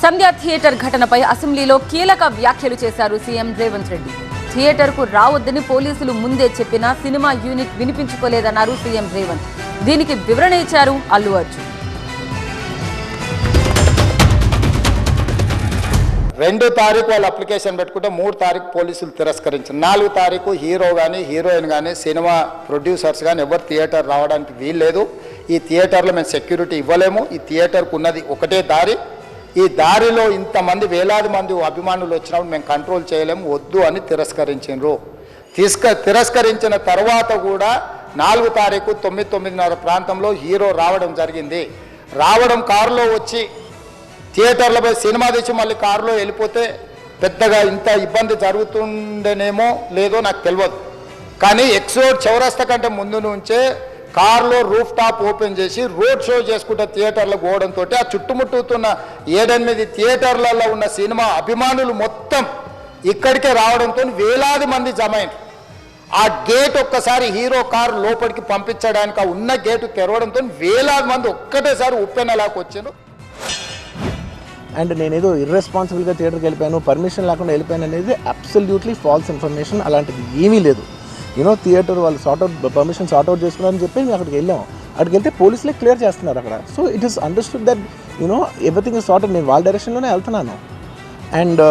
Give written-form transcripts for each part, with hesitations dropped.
సంధ్య theatre ఘటనపై అసెంబ్లీలో కీలక వ్యాఖ్యలు చేశారు సీఎం రేవంత్ రెడ్డి. థియేటర్కు రావద్దని పోలీసులు ముందే చెప్పినా సినిమా యూనిట్ వినిపించుకోలేదన్నారు సీఎం రేవంత్. దీనికి వివరణ ఇచ్చారు అల్లు అర్జున్. 2 తారీఖు వాళ్ళు అప్లికేషన్ పెట్టుకుంటే 3 తారీఖు పోలీసులు తిరస్కరించారు. 4 తారీఖు హీరో కానీ హీరోయిన్ కానీ సినిమా ప్రొడ్యూసర్స్ కానీ ఎవరు థియేటర్ రావడానికి వీల్లేదు. ఈ థియేటర్లో మేము సెక్యూరిటీ ఇవ్వలేము. ఈ థియేటర్కు ఉన్నది ఒకటే దారి. ఈ దారిలో ఇంతమంది వేలాది మంది అభిమానులు వచ్చినప్పుడు మేము కంట్రోల్ చేయలేము, వద్దు అని తిరస్కరించారు. తిరస్కరించిన తర్వాత కూడా 4 తారీఖు 9:30 ప్రాంతంలో హీరో రావడం జరిగింది. రావడం కారులో వచ్చి థియేటర్లపై సినిమా తెచ్చి మళ్ళీ కారులో వెళ్ళిపోతే పెద్దగా ఇంత ఇబ్బంది జరుగుతుండేనేమో లేదో నాకు తెలియదు. కానీ ఎక్స్రోడ్ చౌరస్తా కంటే ముందు నుంచే కారులో రూఫ్ టాప్ ఓపెన్ చేసి రోడ్ షో చేసుకుంటే థియేటర్లకు పోవడంతో ఆ చుట్టుముట్టుతున్న 7-8 థియేటర్లలో ఉన్న సినిమా అభిమానులు మొత్తం ఇక్కడికే రావడంతో వేలాది మంది జమ అయ్యారు. ఆ గేట్ ఒక్కసారి హీరో కారు లోపలికి పంపించడానికి ఆ ఉన్న గేటు తెరవడంతో వేలాది మంది ఒక్కటేసారి ఉప్పెనలాగా వచ్చారు. అండ్ నేనేదో ఇర్రెస్పాన్సిబుల్గా థియేటర్కి వెళ్ళిపోయాను, పర్మిషన్ లేకుండా వెళ్ళిపోయాను అనేది అబ్సల్యూట్లీ ఫాల్స్ ఇన్ఫర్మేషన్. అలాంటిది ఏమీ లేదు. థియేటర్ వాళ్ళు పర్మిషన్ సార్ట్అవుట్ చేసుకున్నారని చెప్పి మేము అక్కడికి వెళ్ళాము. అక్కడికి వెళ్తే పోలీసులే క్లియర్ చేస్తున్నారు అక్కడ. So it is understood that everything is sorted. నేను వాళ్ళ డైరెక్షన్లోనే వెళ్తున్నాను. అండ్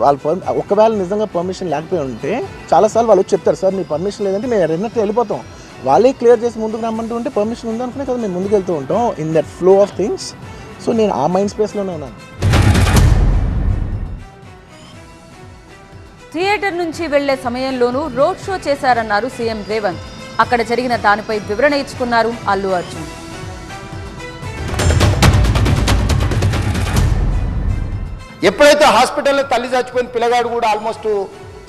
వాళ్ళు ఒకవేళ నిజంగా పర్మిషన్ లేకపోయి ఉంటే చాలాసార్లు వాళ్ళు వచ్చి చెప్తారు, సార్ మీ పర్మిషన్ లేదంటే మేము రెండింటి వెళ్ళిపోతాం. వాళ్ళే క్లియర్ చేసి ముందుకు రమ్మంటూ ఉంటే పర్మిషన్ ఉందనుకునే కదా మేము ముందుకు వెళ్తూ ఉంటాం in that flow of things. So నేను ఆ మైండ్ స్పేస్లోనే ఉన్నాను. థియేటర్ నుంచి వెళ్లే సమయంలోనూ రోడ్ షో చేశారన్నారు సీఎం రేవంత్. అక్కడ జరిగిన దానిపై వివరణ ఇచ్చుకున్నారు అల్లు అర్జున్. ఎప్పుడైతే హాస్పిటల్లో తల్లి చచ్చిపోయిన పిల్లగాడు కూడా ఆల్మోస్ట్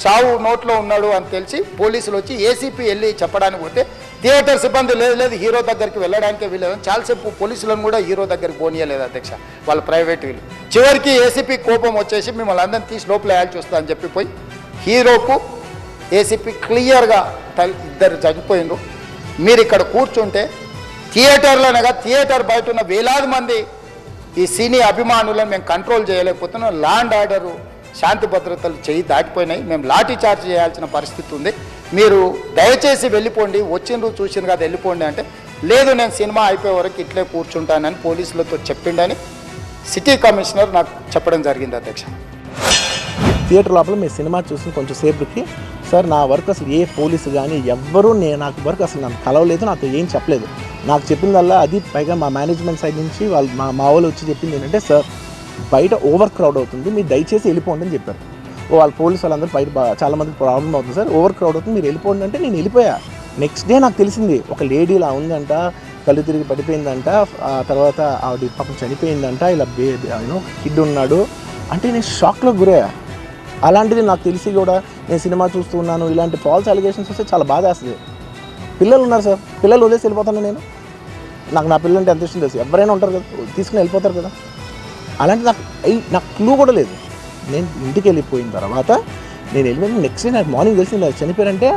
చావు నోట్లో ఉన్నాడు అని తెలిసి పోలీసులు వచ్చి ఏసీపీ వెళ్ళి చెప్పడానికి పోతే థియేటర్ సిబ్బంది లేదు హీరో దగ్గరికి వెళ్ళడానికే వీళ్ళేదని చాలాసేపు పోలీసులను కూడా హీరో దగ్గరికి పోనీయలేదు అధ్యక్ష, వాళ్ళ ప్రైవేట్ వీళ్ళు. చివరికి ఏసీపీ కోపం వచ్చేసి మిమ్మల్ని అందరిని తీసి లోపల వేయాల్సి వస్తా అని చెప్పిపోయి హీరోకు ఏసీపీ క్లియర్గా ఇద్దరు చనిపోయిండ్రు. మీరు ఇక్కడ కూర్చుంటే థియేటర్లోనేగా థియేటర్ బయట ఉన్న వేలాది మంది ఈ సినీ అభిమానులను మేము కంట్రోల్ చేయలేకపోతున్నాం. లా అండ్ ఆర్డరు శాంతి భద్రతలు చేయి దాటిపోయినాయి. మేము లాఠీ చార్జ్ చేయాల్సిన పరిస్థితి ఉంది. మీరు దయచేసి వెళ్ళిపోండి, వచ్చిండ్రు చూసిండ్రు కదా వెళ్ళిపోండి అంటే లేదు నేను సినిమా అయిపోయే వరకు ఇట్లే కూర్చుంటానని పోలీసులతో చెప్పిండని సిటీ కమిషనర్ నాకు చెప్పడం జరిగింది అధ్యక్ష. థియేటర్ లోపల మీ సినిమా చూసిన కొంచెం సేపటికి సార్ నా వర్క్ అసలు ఏ పోలీసు కానీ ఎవ్వరూ నాకు వర్క్ అసలు నాకు కలవలేదు, నాతో ఏం చెప్పలేదు. నాకు చెప్పిందల్లా అది పైగా మా మేనేజ్మెంట్ సైడ్ నుంచి వాళ్ళు మా వాళ్ళు వచ్చి చెప్పింది ఏంటంటే సార్ బయట ఓవర్ క్రౌడ్ అవుతుంది, మీరు దయచేసి వెళ్ళిపోండి అని చెప్పారు. వాళ్ళ పోలీసు వాళ్ళందరూ బయట చాలామందికి ప్రాబ్లం అవుతుంది సార్, ఓవర్ క్రౌడ్ అవుతుంది మీరు వెళ్ళిపోండి అంటే నేను వెళ్ళిపోయా. నెక్స్ట్ డే నాకు తెలిసింది ఒక లేడీ ఇలా ఉందంట, కళ్ళు తిరిగి పడిపోయిందంట, ఆ తర్వాత ఆవిడ పాపం చనిపోయిందంట, ఇలా కిడ్ ఉన్నాడు అంటే నేను షాక్లో గురయ్యా. అలాంటిది నాకు తెలిసి కూడా నేను సినిమా చూస్తూ ఉన్నాను, ఇలాంటి ఫాల్స్ అలిగేషన్స్ వస్తే చాలా బాధ వేస్తుంది. పిల్లలు ఉన్నారు సార్, పిల్లలు వదిలేసి వెళ్ళిపోతాను నేను. నాకు నా పిల్లలంటే ఎంత ఇష్టం తెలుసు, ఎవరైనా ఉంటారు కదా తీసుకుని వెళ్ళిపోతారు కదా. అలాంటి నాకు క్లూ కూడా లేదు. నేను ఇంటికి వెళ్ళిపోయిన తర్వాత నేను వెళ్ళిపోయిన నెక్స్ట్ డే నాకు మార్నింగ్ తెలిసింది అది చనిపోయారంటే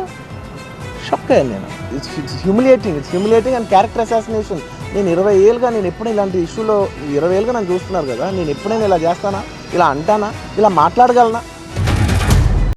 షాక్ అయ్యాను నేను. It's humiliating and character assassination. నేను 20 ఏళ్ళుగా నేను ఎప్పుడైనా ఇలాంటి ఇష్యూలో 20 ఏళ్ళుగా నన్ను చూస్తున్నారు కదా, నేను ఎప్పుడైనా ఇలా చేస్తానా, ఇలా అంటానా, ఇలా మాట్లాడగలనా?